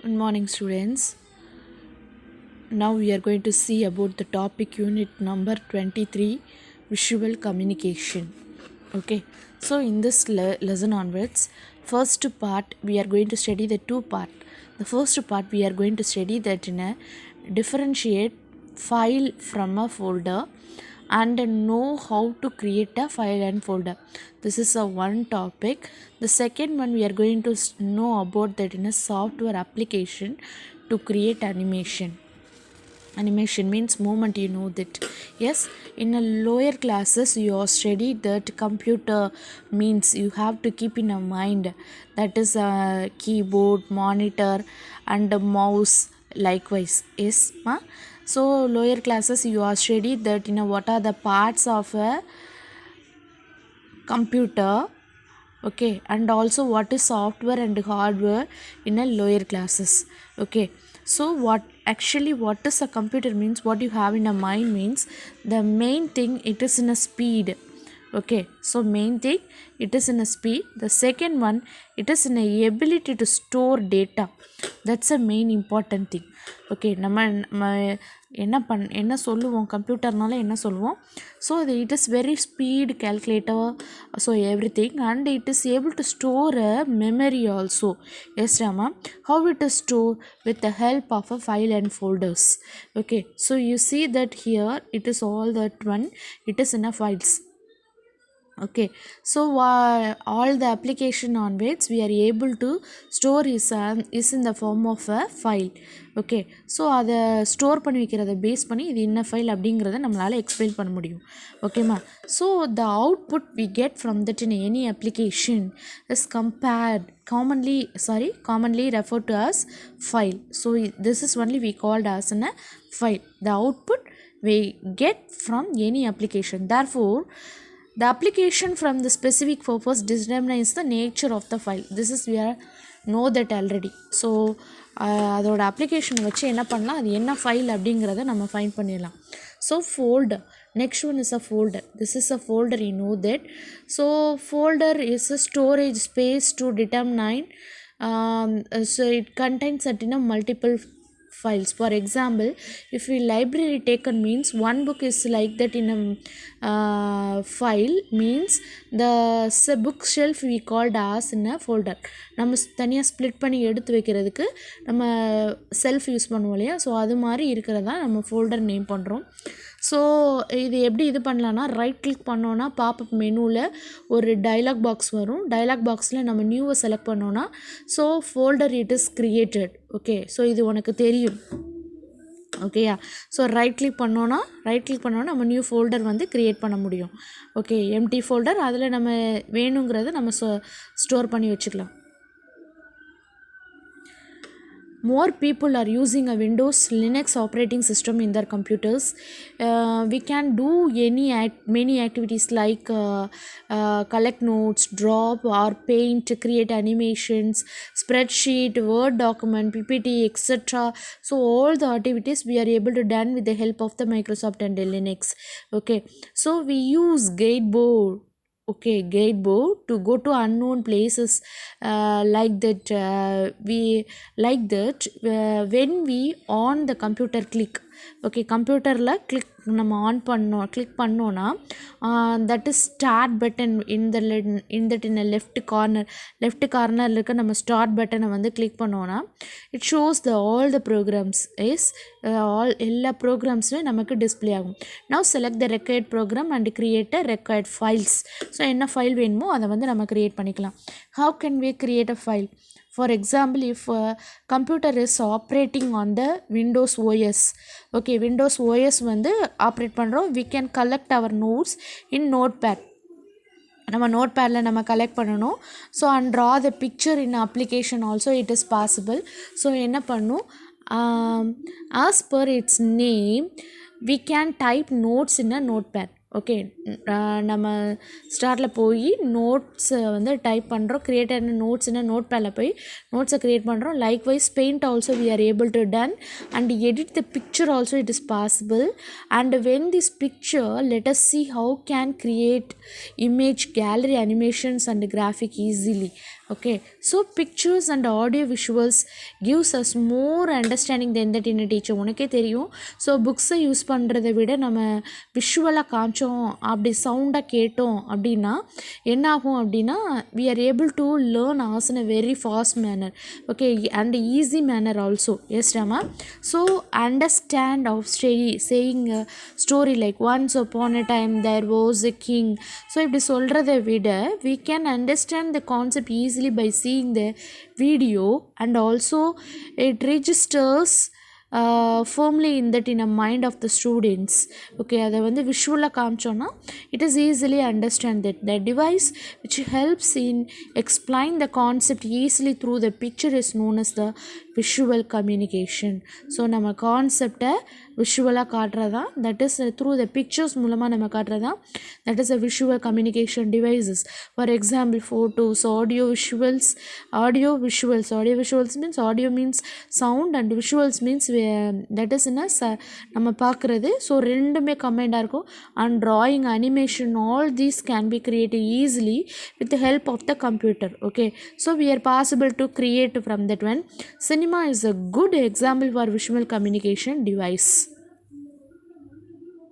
Good morning, students. Now we are going to see about the topic unit number 23, visual communication. Okay, so in this lesson onwards, first part we are going to study the two part. The first part we are going to study that in a differentiate file from a folder and know how to create a file and folder. This is a one topic. The second one we are going to know about that in a software application to create animation. Animation means movement, you know that. Yes, in a lower classes you are studied that computer means you have to keep in a mind, that is a keyboard, monitor and a mouse likewise. Yes, so lower classes you are studied that what are the parts of a computer, okay, and also what is software and hardware in a lower classes. Okay, so what is a computer means, what you have in a mind means, the main thing it is in a speed. Okay, so main thing it is in a speed. The second one it is in a ability to store data. That's a main important thing. Okay, நம்ம என்ன சொல்லுவோம் கம்ப்யூட்டர்னால என்ன சொல்லுவோம், so it is very speed calculator, so everything, and it is able to store a memory also. Yes Rama, how it is stored? With the help of a file and folders. Okay, so you see that here it is all that one, it is in a files. Okay, so all the application on which we are able to store is in the form of a file. Okay, so அதை store பண்ணி வைக்கிறத base பண்ணி இது என்ன file அப்படிங்கிறத நம்மளால் explain பண்ண முடியும். ஓகேம்மா, so the output we get from that in any application is commonly referred to as file. So this is only we called as a file. The output we get from any application. Therefore the application from the specific purpose determines the nature of the file. This is we are know that already. So அதோட application வச்சு என்ன பண்ணலாம், அது என்ன file அப்படிங்கிறத நம்ம fine பண்ணிடலாம். So folder, next one is a folder. This is a folder, you know that. So folder is a storage space to determine, so it contains certain multiple files. For example, if we library taken means one book is like that in a file means the bookshelf we called as in a folder. நம்ம தனியாக split பண்ணி எடுத்து வைக்கிறதுக்கு நம்ம self use பண்ணுவோம் இல்லையா, so அது மாதிரி இருக்கிறதா நம்ம ஃபோல்டர் நேம் பண்ணுறோம். ஸோ இது எப்படி இது பண்ணலான்னா, ரைட் கிளிக் பண்ணோன்னா பாப்அப் மெனுவில் ஒரு டைலாக் பாக்ஸ் வரும். டைலாக் பாக்ஸில் நம்ம நியூவை செலக்ட் பண்ணோன்னா so folder it is created. Okay, so இது உனக்கு தெரியும். ஓகேயா, ஸோ ரைட் கிளிக் பண்ணோன்னா நம்ம நியூ ஃபோல்டர் வந்து க்ரியேட் பண்ண முடியும். ஓகே, எம்டி ஃபோல்டர், அதில் நம்ம வேணுங்கிறத நம்ம ஸ்டோர் பண்ணி வச்சுக்கலாம். More people are using a Windows Linux operating system in their computers. We can do many activities like collect notes, drop or paint, create animations, spreadsheet, Word document, PPT, etc. So all the activities we are able to done with the help of the Microsoft and the Linux. Okay, so we use Guideboard. Okay, Guideboard to go to unknown places, like that. When we on the computer click. Okay, கம்ப்யூட்டரில் நம்ம click பண்ணோன்னா that is start button in லெஃப்ட் கார்னரில் இருக்க நம்ம start பட்டனை வந்து click பண்ணோன்னா it shows all the programs எல்லா ப்ரோக்ராம்ஸுமே நமக்கு டிஸ்பிளே ஆகும். Now select the required program and create a required files. So என்ன ஃபைல் வேணுமோ அதை வந்து நம்ம க்ரியேட் பண்ணிக்கலாம். How can we create a file? For example, if computer is operating on the Windows OS, okay, Windows OS வந்து operate பண்ணுறோம், we can collect our notes in notepad. நம்ம நோட்பேடில் நம்ம கலெக்ட் பண்ணணும். So and draw the picture in application also it is possible. So என்ன பண்ணும், as per it's name we can type notes in a notepad. Okay, நம்ம ஸ்டார்ட்டில் போய் நோட்ஸை வந்து type பண்ணுறோம், created நோட்ஸ்னா note பேடில் போய் நோட்ஸை க்ரியேட் பண்ணுறோம். Likewise paint also we are able to done and edit the picture also it is possible. And when this picture let us see how can create image, gallery, animations and graphic easily. Okay, So pictures and audio visuals gives us more understanding than that in a teacher. உனக்கே தெரியும். So புக்ஸை use பண்ணுறதை விட நம்ம விஷுவலாக காமிச்சோம், அப்படி சவுண்டாக கேட்டோம் அப்படின்னா என்ன ஆகும் அப்படின்னா we are able to learn as in a very fast manner, okay, and easy manner also. Yes Rama. So understand of saying a story like once upon a time there was a king. So இப்படி சொல்கிறத விட we can understand the concept easily by seeing the video, and also it registers firmly in that in a mind of the students. Okay, அதை வந்து விஷுவலாக காமிச்சோன்னா it is easily understand that the device which helps in explain the concept easily through the picture is known as the visual communication. So நம்ம கான்செப்டை விஷுவலாக காட்டுறதான், that is through the pictures மூலமாக நம்ம காட்டுறதான், that is a visual communication devices. For example photos, audio visuals means audio means sound and visuals means that is நம்ம பார்க்குறது. So ரெண்டுமே கம்பைண்டாக இருக்கும். And drawing, animation, all these can be created easily with the help of the computer. Okay, so we are possible to create from that one. Cinema is a good example for visual communication device.